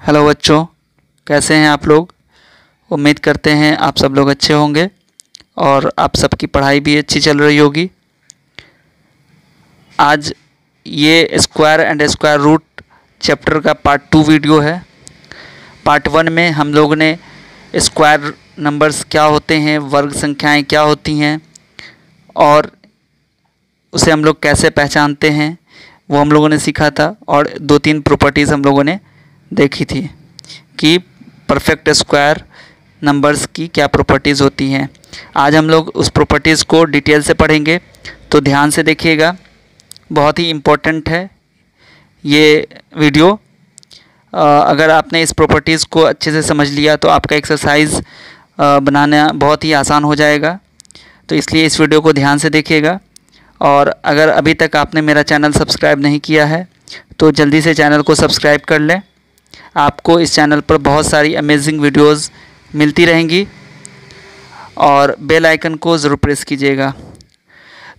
Hello बच्चों, कैसे हैं आप लोग। उम्मीद करते हैं आप सब लोग अच्छे होंगे और आप सबकी पढ़ाई भी अच्छी चल रही होगी। आज ये square and square root chapter का पार्ट 2 वीडियो है। पार्ट 1 में हम लोग ने स्क्वायर नंबर्स क्या होते हैं, वर्ग संख्याएं क्या होती हैं और उसे हम लोग कैसे पहचानते हैं वो हम लोगों ने सीखा था, और 2-3 प्रॉपर्टीज़ हम लोगों ने देखी थी कि परफेक्ट स्क्वायर नंबर्स की क्या प्रॉपर्टीज़ होती हैं। आज हम लोग उस प्रॉपर्टीज़ को डिटेल से पढ़ेंगे, तो ध्यान से देखिएगा। बहुत ही इम्पोर्टेंट है ये वीडियो। अगर आपने इस प्रॉपर्टीज़ को अच्छे से समझ लिया तो आपका एक्सरसाइज बनाना बहुत ही आसान हो जाएगा। तो इसलिए इस वीडियो को ध्यान से देखिएगा। और अगर अभी तक आपने मेरा चैनल सब्सक्राइब नहीं किया है तो जल्दी से चैनल को सब्सक्राइब कर लें। आपको इस चैनल पर बहुत सारी अमेजिंग वीडियोस मिलती रहेंगी और बेल आइकन को ज़रूर प्रेस कीजिएगा।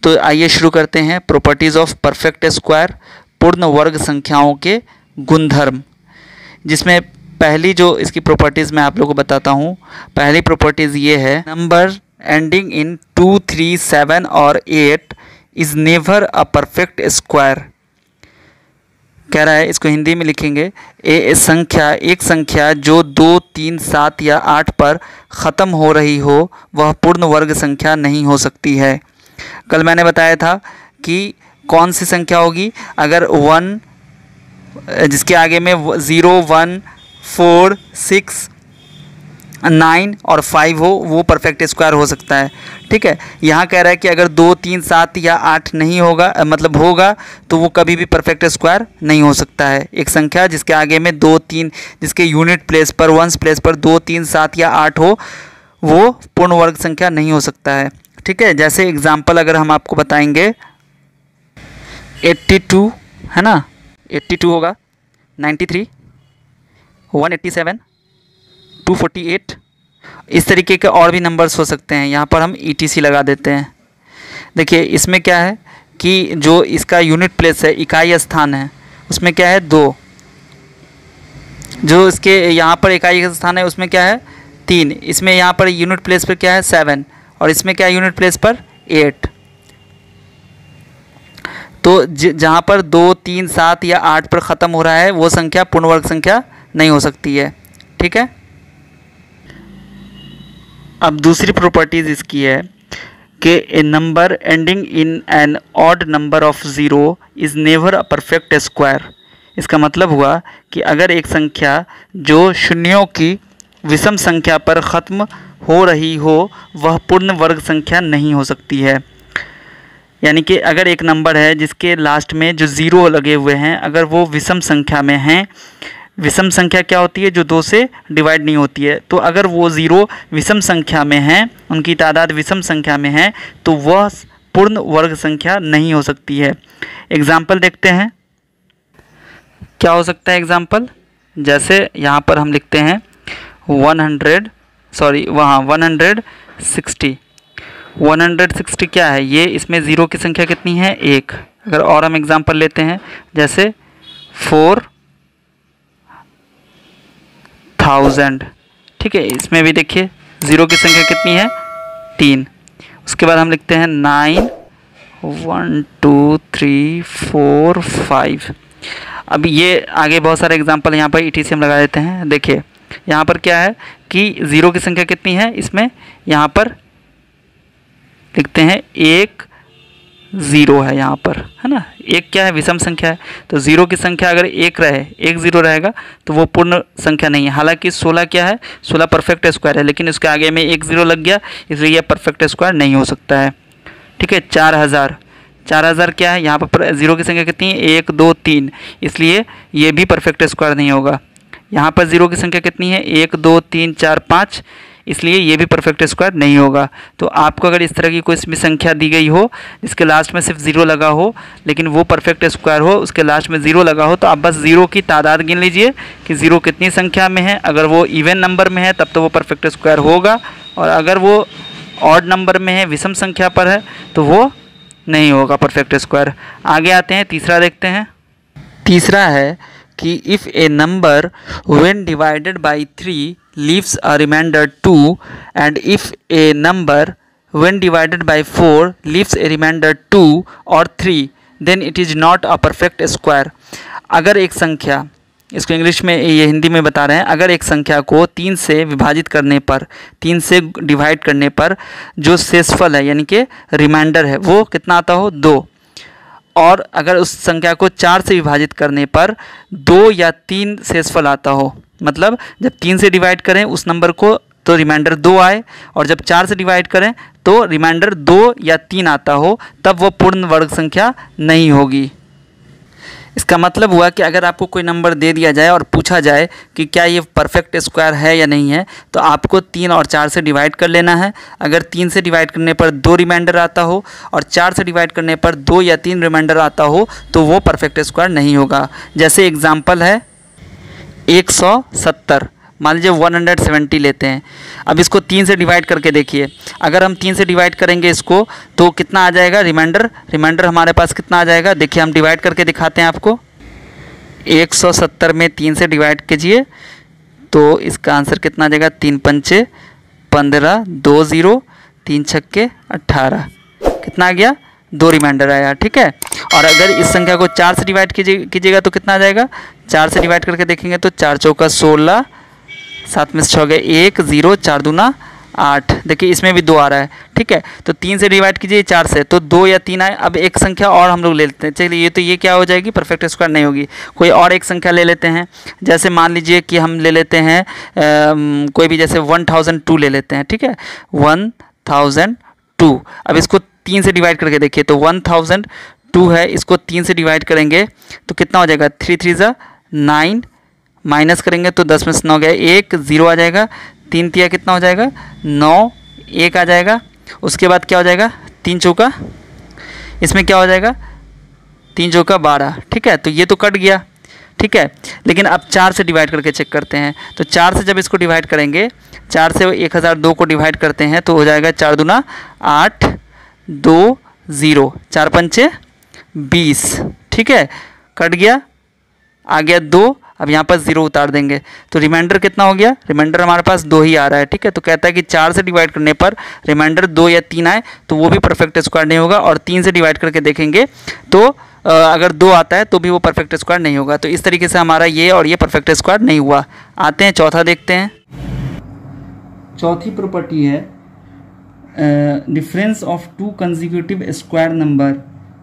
तो आइए शुरू करते हैं। प्रॉपर्टीज़ ऑफ परफेक्ट स्क्वायर, पूर्ण वर्ग संख्याओं के गुणधर्म, जिसमें पहली जो इसकी प्रॉपर्टीज़ मैं आप लोगों को बताता हूँ। पहली प्रॉपर्टीज़ ये है, नंबर एंडिंग इन 2, 3, 7 और 8 is never a perfect square. कह रहा है, इसको हिंदी में लिखेंगे, एक संख्या जो 2, 3, 7 या 8 पर ख़त्म हो रही हो वह पूर्ण वर्ग संख्या नहीं हो सकती है। कल मैंने बताया था कि कौन सी संख्या होगी, अगर 1 जिसके आगे में 0, 1, 4, 6, 9 और 5 हो वो परफेक्ट स्क्वायर हो सकता है। ठीक है, यहाँ कह रहा है कि अगर 2, 3, 7 या 8 नहीं होगा, मतलब होगा, तो वो कभी भी परफेक्ट स्क्वायर नहीं हो सकता है। एक संख्या जिसके आगे में 2, 3, जिसके यूनिट प्लेस पर, वंस प्लेस पर 2, 3, 7 या 8 हो वो पूर्ण वर्ग संख्या नहीं हो सकता है। ठीक है, जैसे एग्जाम्पल अगर हम आपको बताएंगे, 82 है ना, 82 होगा, 93, 187, 248, इस तरीके के और भी नंबर्स हो सकते हैं। यहाँ पर हम ETC लगा देते हैं। देखिए इसमें क्या है कि जो इसका यूनिट प्लेस है, इकाई स्थान है, उसमें क्या है 2। जो इसके यहाँ पर इकाई स्थान है उसमें क्या है 3। इसमें यहाँ पर यूनिट प्लेस पर क्या है 7, और इसमें क्या है यूनिट प्लेस पर 8। तो जहाँ पर 2, 3, 7 या 8 पर ख़त्म हो रहा है वो संख्या पूर्ण वर्ग संख्या नहीं हो सकती है। ठीक है, अब दूसरी प्रॉपर्टीज़ इसकी है कि a number ending in an odd number of 0 is never a perfect square. इसका मतलब हुआ कि अगर एक संख्या जो शून्यों की विषम संख्या पर ख़त्म हो रही हो वह पूर्ण वर्ग संख्या नहीं हो सकती है। यानी कि अगर एक नंबर है जिसके लास्ट में जो 0 लगे हुए हैं, अगर वो विषम संख्या में हैं, विषम संख्या क्या होती है, जो 2 से डिवाइड नहीं होती है, तो अगर वो 0 विषम संख्या में हैं, उनकी तादाद विषम संख्या में है, तो वह पूर्ण वर्ग संख्या नहीं हो सकती है। एग्जाम्पल देखते हैं क्या हो सकता है। एग्जाम्पल जैसे यहाँ पर हम लिखते हैं 160। 160 क्या है, ये इसमें 0 की संख्या कितनी है 1। अगर और हम एग्जाम्पल लेते हैं जैसे 4000। ठीक है, इसमें भी देखिए 0 की संख्या कितनी है 3। उसके बाद हम लिखते हैं 9, 1, 2, 3, 4, 5। अब ये आगे बहुत सारे एग्जाम्पल यहाँ पर ETC हम लगा देते हैं। देखिए यहाँ पर क्या है कि 0 की संख्या कितनी है, इसमें यहाँ पर लिखते हैं 1, 0 है यहाँ पर, है ना। 1 क्या है, विषम संख्या है, तो 0 की संख्या अगर 1 रहे, 1 0 रहेगा तो वो पूर्ण संख्या नहीं है। हालांकि 16 क्या है, 16 परफेक्ट स्क्वायर है, लेकिन उसके आगे में 1 0 लग गया, इसलिए यह परफेक्ट स्क्वायर नहीं हो सकता है। ठीक है, 4000 क्या है, यहाँ पर 0 की संख्या कितनी है 1, 2, 3, इसलिए ये भी परफेक्ट स्क्वायर नहीं होगा। यहाँ पर 0 की संख्या कितनी है 1, 2, 3, 4, 5, इसलिए ये भी परफेक्ट स्क्वायर नहीं होगा। तो आपको अगर इस तरह की कोई भी संख्या दी गई हो जिसके लास्ट में सिर्फ 0 लगा हो लेकिन वो परफेक्ट स्क्वायर हो, उसके लास्ट में 0 लगा हो, तो आप बस 0 की तादाद गिन लीजिए कि 0 कितनी संख्या में है। अगर वो इवन नंबर में है तब तो वो परफेक्ट स्क्वायर होगा, और अगर वो ऑड नंबर में है, विषम संख्या पर है, तो वो नहीं होगा परफेक्ट स्क्वायर। आगे आते हैं, तीसरा देखते हैं। तीसरा है कि if a number when divided by 3 leaves a remainder 2 and if a number when divided by 4 leaves a remainder 2 और 3 then it is not a perfect square. अगर एक संख्या, इसको इंग्लिश में, ये हिंदी में बता रहे हैं, अगर एक संख्या को 3 से विभाजित करने पर, 3 से डिवाइड करने पर जो शेषफल है यानी कि रिमाइंडर है वो कितना आता हो 2, और अगर उस संख्या को 4 से विभाजित करने पर 2 या 3 शेषफल आता हो, मतलब जब 3 से डिवाइड करें उस नंबर को तो रिमाइंडर 2 आए, और जब 4 से डिवाइड करें तो रिमाइंडर 2 या 3 आता हो, तब वो पूर्ण वर्ग संख्या नहीं होगी। इसका मतलब हुआ कि अगर आपको कोई नंबर दे दिया जाए और पूछा जाए कि क्या ये परफेक्ट स्क्वायर है या नहीं है, तो आपको 3 और 4 से डिवाइड कर लेना है। अगर 3 से डिवाइड करने पर 2 रिमाइंडर आता हो और 4 से डिवाइड करने पर 2 या 3 रिमाइंडर आता हो तो वो परफेक्ट स्क्वायर नहीं होगा। जैसे एग्जाम्पल है 170, मान लीजिए 170 लेते हैं। अब इसको 3 से डिवाइड करके देखिए, अगर हम 3 से डिवाइड करेंगे इसको तो कितना आ जाएगा रिमाइंडर हमारे पास कितना आ जाएगा, देखिए हम डिवाइड करके दिखाते हैं आपको। 170 में 3 से डिवाइड कीजिए तो इसका आंसर कितना आ जाएगा, 3 पंचे 15, 2 0, 3 छक्के 18, कितना आ गया, 2 रिमाइंडर आया, ठीक है। और अगर इस संख्या को 4 से डिवाइड कीजिएगा तो कितना आ जाएगा, 4 से डिवाइड करके देखेंगे तो 4 चौका 16, 7 में से 6 हो गए 1, 0, 4 दूना 8, देखिए इसमें भी 2 आ रहा है, ठीक है। तो 3 से डिवाइड कीजिए 4 से तो 2 या 3 आए। अब एक संख्या और हम लोग ले लेते हैं, चलिए ये क्या हो जाएगी, परफेक्ट स्क्वायर नहीं होगी। कोई और एक संख्या ले लेते हैं, जैसे मान लीजिए कि हम ले लेते हैं कोई भी, जैसे 1002 ले लेते हैं, ठीक है, 1002। अब इसको 3 से डिवाइड करके देखिए तो 1002 है, इसको 3 से डिवाइड करेंगे तो कितना हो जाएगा, 3 3 ज़ा 9, माइनस करेंगे तो 10 में से 9 गया 1, 0 आ जाएगा, 3 तिया कितना हो जाएगा 9, 1 आ जाएगा। उसके बाद क्या हो जाएगा, 3 चौका, इसमें क्या हो जाएगा 3 चौका 12, ठीक है। तो ये तो कट गया, ठीक है। लेकिन अब 4 से डिवाइड करके चेक करते हैं, तो 4 से जब इसको डिवाइड करेंगे, 4 से 1002 को डिवाइड करते हैं तो हो जाएगा 4 दूना 8, 2 0, 4 पंचे 20, ठीक है, कट गया, आ गया 2। अब यहाँ पर 0 उतार देंगे तो रिमाइंडर कितना हो गया, रिमाइंडर हमारे पास 2 ही आ रहा है, ठीक है। तो कहता है कि 4 से डिवाइड करने पर रिमाइंडर 2 या 3 आए तो वो भी परफेक्ट स्क्वायर नहीं होगा, और 3 से डिवाइड करके देखेंगे तो अगर 2 आता है तो भी वो परफेक्ट स्क्वायर नहीं होगा। तो इस तरीके से हमारा ये और ये परफेक्ट स्क्वायर नहीं हुआ। आते हैं चौथा देखते हैं। चौथी प्रॉपर्टी है difference of 2 consecutive square number,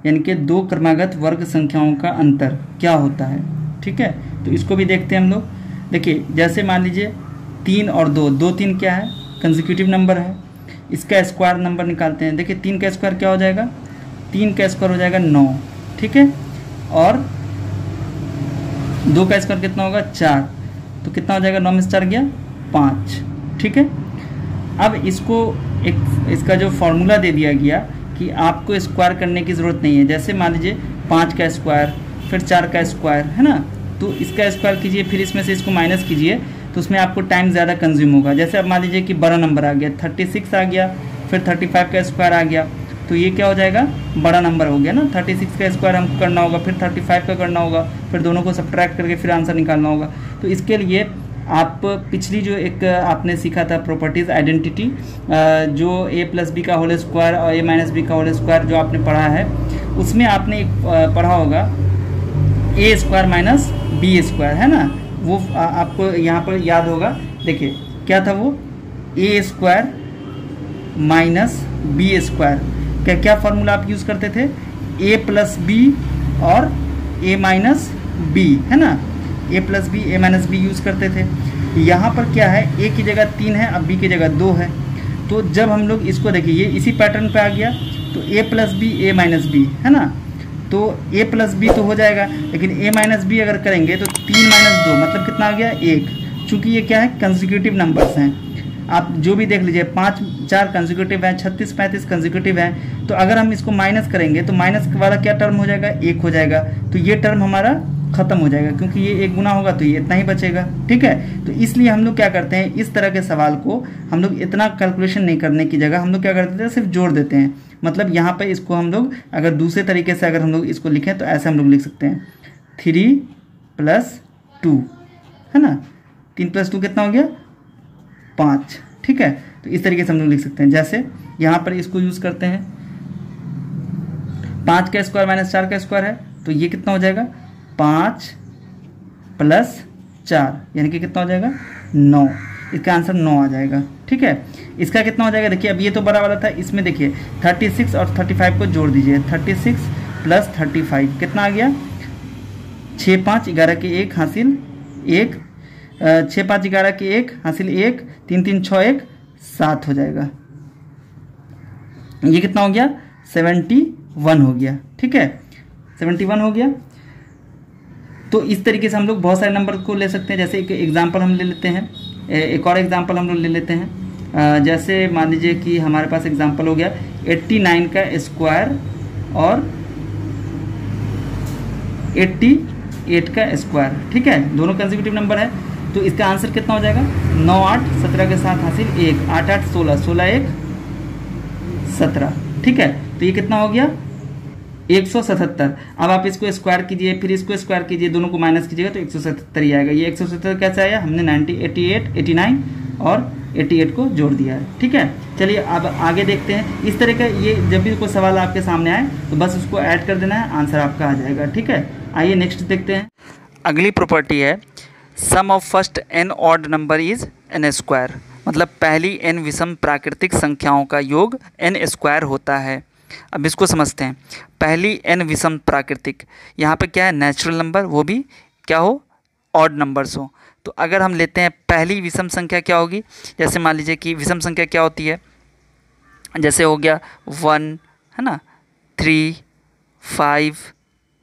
यानी कि 2 क्रमागत वर्ग संख्याओं का अंतर क्या होता है, ठीक है। तो इसको भी देखते हैं हम लोग। देखिए जैसे मान लीजिए 3 और 2, 2 3 क्या है, कंसेक्यूटिव नंबर है, इसका स्क्वायर नंबर निकालते हैं। देखिए 3 का स्क्वायर क्या हो जाएगा, 3 का स्क्वायर हो जाएगा 9, ठीक है, और 2 का स्क्वायर कितना होगा 4, तो कितना हो जाएगा, 9 में से 4 गया 5, ठीक है। अब इसको इसका जो फॉर्मूला दे दिया गया कि आपको स्क्वायर करने की ज़रूरत नहीं है। जैसे मान लीजिए 5 का स्क्वायर, फिर 4 का स्क्वायर, है ना, तो इसका स्क्वायर कीजिए, फिर इसमें से इसको माइनस कीजिए तो उसमें आपको टाइम ज़्यादा कंज्यूम होगा। जैसे अब मान लीजिए कि बड़ा नंबर आ गया 36 आ गया, फिर 35 का स्क्वायर आ गया, तो ये क्या हो जाएगा, बड़ा नंबर हो गया ना। 36 का स्क्वायर हमको करना होगा, फिर 35 का करना होगा, फिर दोनों को सब्ट्रैक्ट करके फिर आंसर निकालना होगा। तो इसके लिए आप पिछली जो एक आपने सीखा था प्रॉपर्टीज़ आइडेंटिटी, जो a+b का होल स्क्वायर और a-b का होल स्क्वायर जो आपने पढ़ा है, उसमें आपने एक पढ़ा होगा a square minus b square, है ना, वो आपको यहाँ पर याद होगा। देखिए क्या था वो, a square minus b square, क्या फार्मूला आप यूज़ करते थे, a+b और a माइनस b, है ना, a+b a-b यूज़ करते थे। यहाँ पर क्या है, a की जगह 3 है, अब b की जगह 2 है। तो जब हम लोग इसको देखिए ये इसी पैटर्न पे आ गया, तो a+b a-b, है ना, तो a+b तो हो जाएगा, लेकिन a-b अगर करेंगे तो 3 - 2 मतलब कितना आ गया 1। चूँकि ये क्या है, कंसेक्यूटिव नंबर्स हैं, आप जो भी देख लीजिए 5 4 कंसेक्यूटिव हैं, 36 35 कंसेक्यूटिव हैं। तो अगर हम इसको माइनस करेंगे तो माइनस वाला क्या टर्म हो जाएगा, 1 हो जाएगा, तो ये टर्म हमारा खत्म हो जाएगा, क्योंकि ये 1 गुना होगा तो ये इतना ही बचेगा, ठीक है। तो इसलिए हम लोग क्या करते हैं, इस तरह के सवाल को हम लोग इतना कैलकुलेशन नहीं करने की जगह हम लोग क्या करते हैं, सिर्फ जोड़ देते हैं। मतलब यहाँ पे इसको हम लोग अगर दूसरे तरीके से अगर हम लोग इसको लिखें तो ऐसे हम लोग लिख सकते हैं 3 + 2, है ना। 3 + 2 कितना हो गया? 5, ठीक है। तो इस तरीके से हम लोग लिख सकते हैं। जैसे यहाँ पर इसको यूज़ करते हैं, 5 का स्क्वायर माइनस 4 का स्क्वायर है, तो ये कितना हो जाएगा? 5 + 4 यानी कि कितना हो जाएगा? 9। इसका आंसर 9 आ जाएगा, ठीक है। इसका कितना हो जाएगा? देखिए अब ये तो बड़ा वाला था, इसमें देखिए 36 और 35 को जोड़ दीजिए। 36 + 35 कितना आ गया? 6 5 11 के 1 हासिल 1, 6 5 11 के 1 हासिल 1, 3 3 6 1 7 हो जाएगा। ये कितना हो गया? 71 हो गया, ठीक है। 71 हो गया। तो इस तरीके से हम लोग बहुत सारे नंबर को ले सकते हैं। जैसे एक एग्जांपल हम ले लेते हैं, एक और एग्जांपल हम लोग ले लेते हैं। जैसे मान लीजिए कि हमारे पास एग्जांपल हो गया 89 का स्क्वायर और 88 का स्क्वायर, ठीक है। दोनों कंसेक्यूटिव नंबर है, तो इसका आंसर कितना हो जाएगा? 9 8 17 के साथ हासिल 1, 8 8 16, 16 1 17, ठीक है। तो ये कितना हो गया? 177। अब आप इसको स्क्वायर कीजिए, फिर इसको स्क्वायर कीजिए, दोनों को माइनस कीजिएगा तो 177 ही आएगा। ये 177 कैसे आया? हमने 89 और 88 को जोड़ दिया है, ठीक है। चलिए अब आगे देखते हैं। इस तरह का ये जब भी कोई सवाल आपके सामने आए तो बस उसको ऐड कर देना है, आंसर आपका आ जाएगा, ठीक है। आइए नेक्स्ट देखते हैं। अगली प्रॉपर्टी है sum of first n odd number is n square, मतलब पहली n विषम प्राकृतिक संख्याओं का योग n स्क्वायर होता है। अब इसको समझते हैं। पहली n विषम प्राकृतिक, यहाँ पे क्या है? नेचुरल नंबर, वो भी क्या हो? ऑड नंबर्स हो। तो अगर हम लेते हैं पहली विषम संख्या क्या होगी? जैसे मान लीजिए कि विषम संख्या क्या होती है? जैसे हो गया 1, है ना, 3 5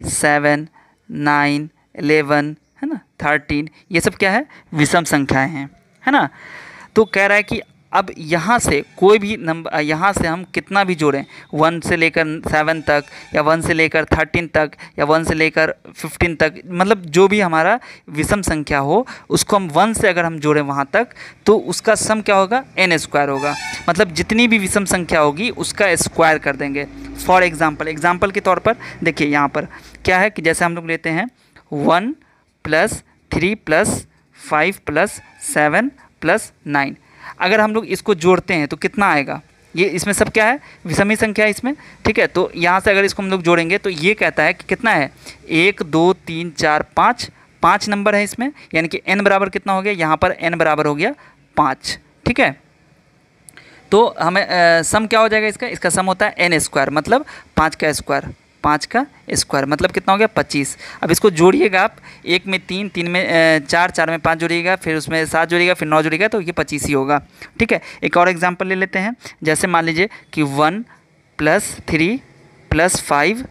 7 9 11, है ना, 13, ये सब क्या है? विषम संख्याएं हैं, है ना। तो कह रहा है कि अब यहाँ से कोई भी नंबर, यहाँ से हम कितना भी जोड़ें, 1 से लेकर 7 तक, या 1 से लेकर 13 तक, या 1 से लेकर 15 तक, मतलब जो भी हमारा विषम संख्या हो उसको हम 1 से अगर हम जोड़ें वहाँ तक, तो उसका सम क्या होगा? n स्क्वायर होगा। मतलब जितनी भी विषम संख्या होगी उसका स्क्वायर कर देंगे। फॉर एग्जाम्पल के तौर पर देखिए यहाँ पर क्या है कि जैसे हम लोग लेते हैं 1 + 3 + 5 + 7 + 9, अगर हम लोग इसको जोड़ते हैं तो कितना आएगा? ये इसमें सब क्या है? विषमी संख्या है इसमें, ठीक है। तो यहाँ से अगर इसको हम लोग जोड़ेंगे तो ये कहता है कि कितना है? 1 2 3 4 5 नंबर है इसमें, यानी कि n बराबर कितना हो गया? यहाँ पर n बराबर हो गया 5, ठीक है। तो हमें सम क्या हो जाएगा इसका? इसका सम होता है n स्क्वायर, मतलब 5 का स्क्वायर मतलब कितना हो गया? 25। अब इसको जोड़िएगा आप, 1 में 3, 3 में 4, 4 में 5 जोड़िएगा, फिर उसमें 7 जोड़िएगा, फिर 9 जोड़िएगा, तो ये 25 ही होगा, ठीक है। एक और एग्जांपल ले लेते हैं। जैसे मान लीजिए कि 1 + 3 + 5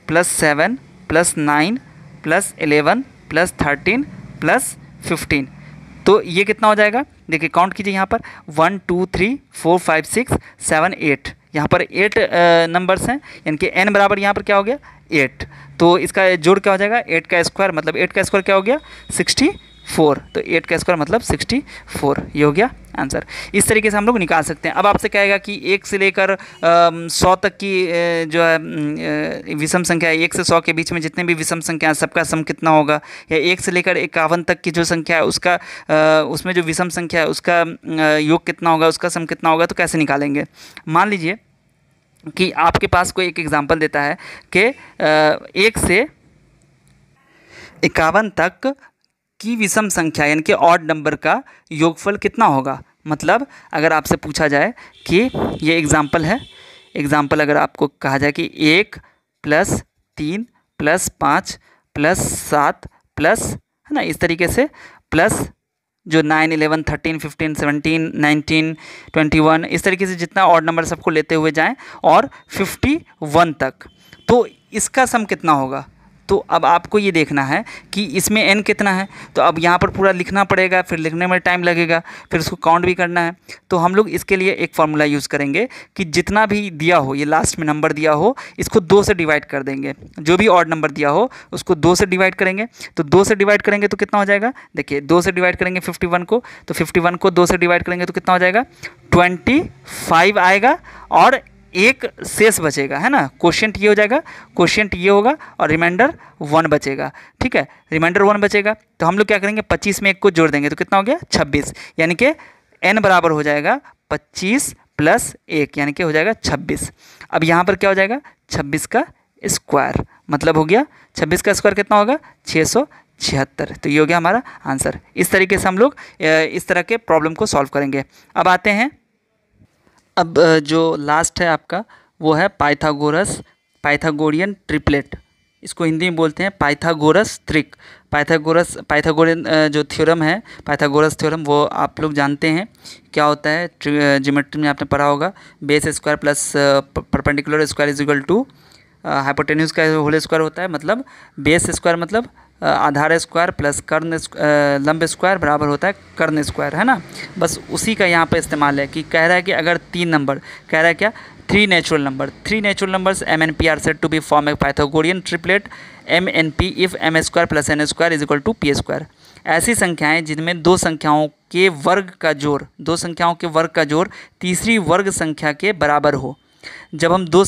+ 7 + 9 + 11 + 13 + 15, तो ये कितना हो जाएगा? देखिए काउंट कीजिए यहाँ पर 1 2 3 4 5 6 7 8, यहाँ पर 8 नंबर्स हैं, यानी कि n बराबर यहाँ पर क्या हो गया? 8। तो इसका जोड़ क्या हो जाएगा? 8 का स्क्वायर, मतलब 8 का स्क्वायर क्या हो गया? 64। तो 8 का स्क्वायर मतलब 64, ये हो गया आंसर। इस तरीके से हम लोग निकाल सकते हैं। अब आपसे कहेगा कि 1 से लेकर 100 तक की जो है विषम संख्या है, 1 से 100 के बीच में जितने भी विषम संख्या है सबका सम कितना होगा, या 1 से लेकर 51 तक की जो संख्या है उसका उसमें जो विषम संख्या है उसका योग कितना होगा, उसका सम कितना होगा, तो कैसे निकालेंगे? मान लीजिए कि आपके पास कोई एक एग्जाम्पल देता है कि 1 से 51 तक की विषम संख्या यानी कि ऑड नंबर का योगफल कितना होगा। मतलब अगर आपसे पूछा जाए कि ये एग्जाम्पल है, एग्जाम्पल अगर आपको कहा जाए कि 1 + 3 + 5 + 7 प्लस, है ना, इस तरीके से प्लस जो 9, 11, 13, 15, 17, 19, 21 इस तरीके से जितना ऑड नंबर सबको लेते हुए जाएं और 51 तक, तो इसका सम कितना होगा। तो अब आपको ये देखना है कि इसमें n कितना है, तो अब यहाँ पर पूरा लिखना पड़ेगा, फिर लिखने में टाइम लगेगा, फिर उसको काउंट भी करना है। तो हम लोग इसके लिए एक फार्मूला यूज़ करेंगे कि जितना भी दिया हो, ये लास्ट में नंबर दिया हो, इसको 2 से डिवाइड कर देंगे। जो भी ऑड नंबर दिया हो उसको 2 से डिवाइड करेंगे। तो 2 से डिवाइड करेंगे तो कितना हो जाएगा, देखिए 2 से डिवाइड करेंगे 51 को, तो 51 को 2 से डिवाइड करेंगे तो कितना हो जाएगा 25 आएगा, और एक शेष बचेगा, है ना। क्वोशिएंट ये हो जाएगा, क्वोशिएंट ये होगा और रिमाइंडर 1 बचेगा, ठीक है। रिमाइंडर 1 बचेगा तो हम लोग क्या करेंगे, 25 में 1 को जोड़ देंगे तो कितना हो गया 26, यानी कि n बराबर हो जाएगा 25 + 1, यानी कि हो जाएगा 26। अब यहाँ पर क्या हो जाएगा 26 का स्क्वायर, मतलब हो गया 26 का स्क्वायर कितना होगा 676। तो ये हो गया हमारा आंसर। इस तरीके से हम लोग इस तरह के प्रॉब्लम को सॉल्व करेंगे। अब आते हैं, अब जो लास्ट है आपका वो है पाइथागोरियन ट्रिपलेट। इसको हिंदी में बोलते हैं पाइथागोरस त्रिक। पाइथागोरियन जो थ्योरम है, पाइथागोरस थ्योरम, वो आप लोग जानते हैं क्या होता है। ज्योमेट्री में आपने पढ़ा होगा, base square plus perpendicular square is equal to hypotenuse का होल स्क्वायर होता है। मतलब बेस स्क्वायर मतलब आधार स्क्वायर प्लस कर्ण लंब स्क्वायर बराबर होता है कर्ण स्क्वायर, है ना। बस उसी का यहाँ पे इस्तेमाल है कि कह रहा है कि अगर 3 नंबर, कह रहा है क्या, 3 natural numbers MNP are said to be form a Pythagorean triplet MNP if m² + n² is equal to p²। ऐसी संख्याएं जिनमें दो संख्याओं के वर्ग का जोड़ तीसरी वर्ग संख्या के बराबर हो। जब हम 3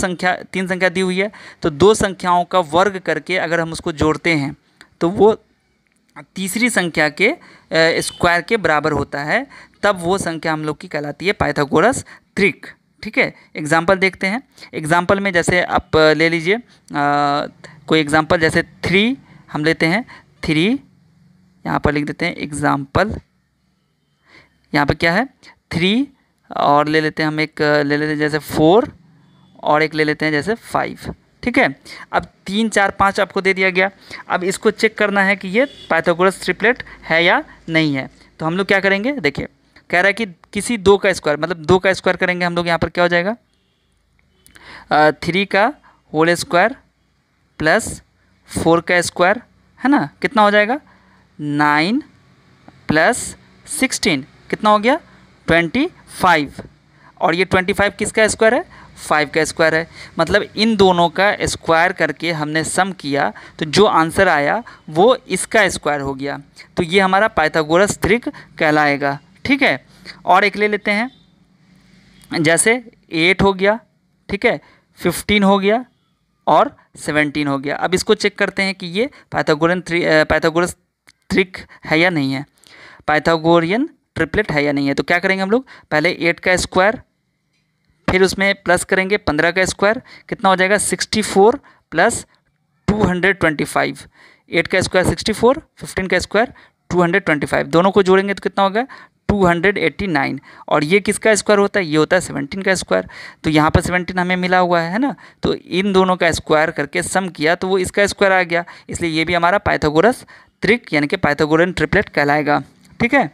संख्या दी हुई है तो 2 संख्याओं का वर्ग करके अगर हम उसको जोड़ते हैं तो वो तीसरी संख्या के स्क्वायर के बराबर होता है, तब वो संख्या हम लोग की कहलाती है पाइथागोरस त्रिक, ठीक है। एग्जाम्पल देखते हैं। एग्जाम्पल में जैसे आप ले लीजिए कोई एग्जाम्पल, जैसे 3 हम लेते हैं, 3 यहाँ पर लिख देते हैं एग्जाम्पल। यहाँ पे क्या है 3, और ले लेते हैं हम एक ले लेते हैं जैसे 4, और एक ले लेते हैं जैसे 5, ठीक है। अब 3, 4, 5 आपको दे दिया गया। अब इसको चेक करना है कि ये पाइथागोरस ट्रिपलेट है या नहीं है। तो हम लोग क्या करेंगे, देखिए कह रहा है कि किसी 2 का स्क्वायर, मतलब 2 का स्क्वायर करेंगे हम लोग। यहाँ पर क्या हो जाएगा 3 का होल स्क्वायर प्लस 4 का स्क्वायर, है ना, कितना हो जाएगा 9 + 16 कितना हो गया 25। और ये 25 किसका स्क्वायर है 5 का स्क्वायर है। मतलब इन दोनों का स्क्वायर करके हमने सम किया तो जो आंसर आया वो इसका स्क्वायर हो गया। तो ये हमारा पाइथागोरस त्रिक कहलाएगा, ठीक है। और एक ले लेते हैं, जैसे 8 हो गया, ठीक है, 15 हो गया और 17 हो गया। अब इसको चेक करते हैं कि ये पाइथागोरस त्रिक है या नहीं है, पाइथागोरियन ट्रिपलेट है या नहीं है। तो क्या करेंगे हम लोग, पहले 8 का स्क्वायर, फिर उसमें प्लस करेंगे 15 का स्क्वायर, कितना हो जाएगा 64 + 225। 8 का स्क्वायर 64, 15 का स्क्वायर 225, दोनों को जोड़ेंगे तो कितना होगा 289। और ये किसका स्क्वायर होता है, ये होता है 17 का स्क्वायर। तो यहाँ पर 17 हमें मिला हुआ है ना, तो इन दोनों का स्क्वायर करके सम किया तो वो इसका स्क्वायर आ गया। इसलिए ये भी हमारा पाइथागोरस त्रिक यानी कि पाइथागोरियन ट्रिपलेट कहलाएगा, ठीक है।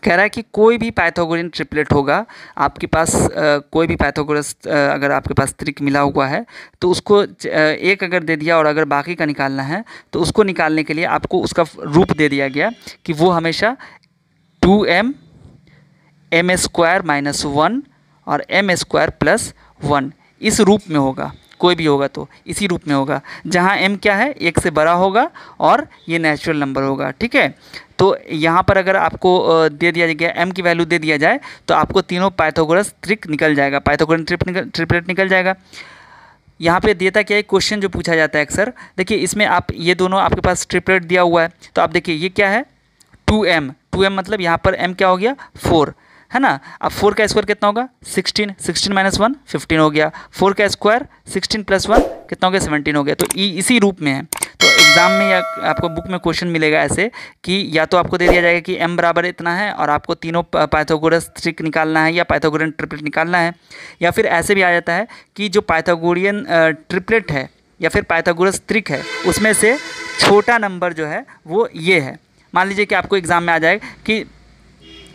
कह रहा है कि कोई भी पाइथागोरियन ट्रिपलेट होगा आपके पास, कोई भी पाइथागोरस अगर आपके पास त्रिक मिला हुआ है तो उसको एक अगर दे दिया और अगर बाकी का निकालना है तो उसको निकालने के लिए आपको उसका रूप दे दिया गया कि वो हमेशा 2m m² - 1 और m² + 1 इस रूप में होगा। कोई भी होगा तो इसी रूप में होगा, जहाँ m क्या है 1 से बड़ा होगा और ये नेचुरल नंबर होगा, ठीक है। तो यहाँ पर अगर आपको दे दिया गया m की वैल्यू दे दिया जाए तो आपको तीनों पाइथागोरस त्रिक निकल जाएगा, पाइथागोरियन ट्रिपलेट निकल जाएगा। यहाँ पे देता क्या है, क्वेश्चन जो पूछा जाता है अक्सर, देखिए इसमें आप ये दोनों आपके पास ट्रिपलेट दिया हुआ है तो आप देखिए ये क्या है 2m मतलब यहाँ पर m क्या हो गया 4, है ना। अब 4 का स्क्वायर कितना होगा 16 - 1 15 हो गया। 4 का स्क्वायर 16 + 1 कितना हो गया 17 हो गया। तो इसी रूप में है। तो एग्ज़ाम में या आपको बुक में क्वेश्चन मिलेगा ऐसे कि या तो आपको दे दिया जाएगा कि m बराबर इतना है और आपको तीनों पाइथागोरस त्रिक निकालना है या पाइथागोरियन ट्रिपलेट निकालना है, या फिर ऐसे भी आ जाता है कि जो पाइथागोरियन ट्रिपलेट है या फिर पाइथागोरस त्रिक है उसमें से छोटा नंबर जो है वो ये है। मान लीजिए कि आपको एग्ज़ाम में आ जाए कि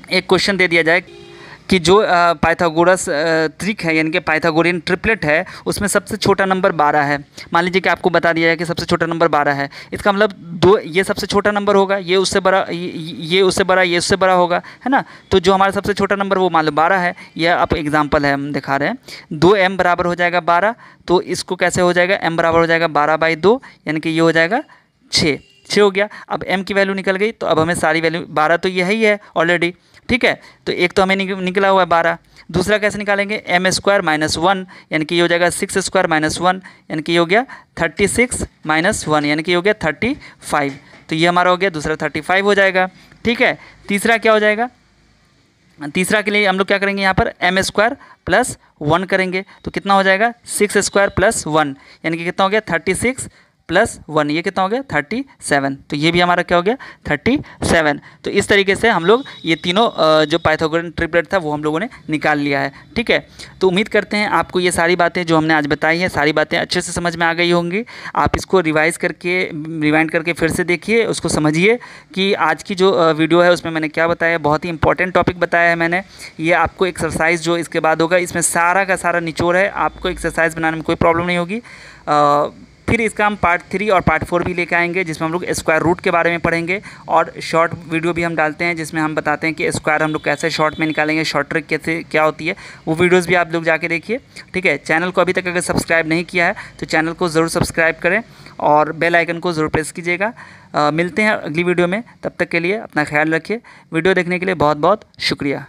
एक क्वेश्चन दे दिया जाए कि जो पाइथागोरस त्रिक है यानी कि पाइथागोरियन ट्रिपलेट है उसमें सबसे छोटा नंबर 12 है। मान लीजिए कि आपको बता दिया जाए कि सबसे छोटा नंबर 12 है, इसका मतलब ये सबसे छोटा नंबर होगा, ये उससे बड़ा, ये उससे बड़ा, ये उससे बड़ा होगा, है ना। तो जो हमारा सबसे छोटा नंबर वो मान लो 12 है। यह आप एग्जाम्पल है, हम दिखा रहे हैं। 2m बराबर हो जाएगा 12, तो इसको कैसे हो जाएगा m बराबर हो जाएगा 12/2 यानी कि ये हो जाएगा 6 हो गया। अब m की वैल्यू निकल गई तो अब हमें सारी वैल्यू 12 तो यही है ऑलरेडी, ठीक है। तो एक तो हमें निकला हुआ है 12। दूसरा कैसे निकालेंगे, एम स्क्वायर माइनस 1 यानी कि ये हो जाएगा 6 स्क्वायर माइनस 1 यानी कि ये हो गया 36 माइनस 1 यानी कि ये हो गया 35। तो ये हमारा हो गया दूसरा 35 हो जाएगा। ठीक है। तीसरा क्या हो जाएगा, तीसरा के लिए हम लोग क्या करेंगे, यहाँ पर एम स्क्वायर प्लस 1 करेंगे तो कितना हो जाएगा 6 स्क्वायर प्लस 1 यानी कि कितना हो गया 36 प्लस 1, ये कितना हो गया 37। तो ये भी हमारा क्या हो गया 37। तो इस तरीके से हम लोग ये तीनों जो पाइथागोरन ट्रिपलेट था वो हम लोगों ने निकाल लिया है। ठीक है। तो उम्मीद करते हैं आपको ये सारी बातें जो हमने आज बताई हैं सारी बातें अच्छे से समझ में आ गई होंगी। आप इसको रिवाइज़ करके रिवाइंड करके फिर से देखिए, उसको समझिए कि आज की जो वीडियो है उसमें मैंने क्या बताया, बहुत ही इंपॉर्टेंट टॉपिक बताया है मैंने। ये आपको एक्सरसाइज जो इसके बाद होगा इसमें सारा का सारा निचोड़ है, आपको एक्सरसाइज बनाने में कोई प्रॉब्लम नहीं होगी। फिर इसका हम पार्ट 3 और पार्ट 4 भी लेके आएंगे जिसमें हम लोग स्क्वायर रूट के बारे में पढ़ेंगे और शॉर्ट वीडियो भी हम डालते हैं जिसमें हम बताते हैं कि स्क्वायर हम लोग कैसे शॉर्ट में निकालेंगे, शॉर्ट ट्रिक कैसे क्या होती है, वो वीडियोस भी आप लोग जाके देखिए। ठीक है। चैनल को अभी तक अगर सब्सक्राइब नहीं किया है तो चैनल को ज़रूर सब्सक्राइब करें और बेल आइकन को ज़रूर प्रेस कीजिएगा। मिलते हैं अगली वीडियो में, तब तक के लिए अपना ख्याल रखिए। वीडियो देखने के लिए बहुत बहुत शुक्रिया।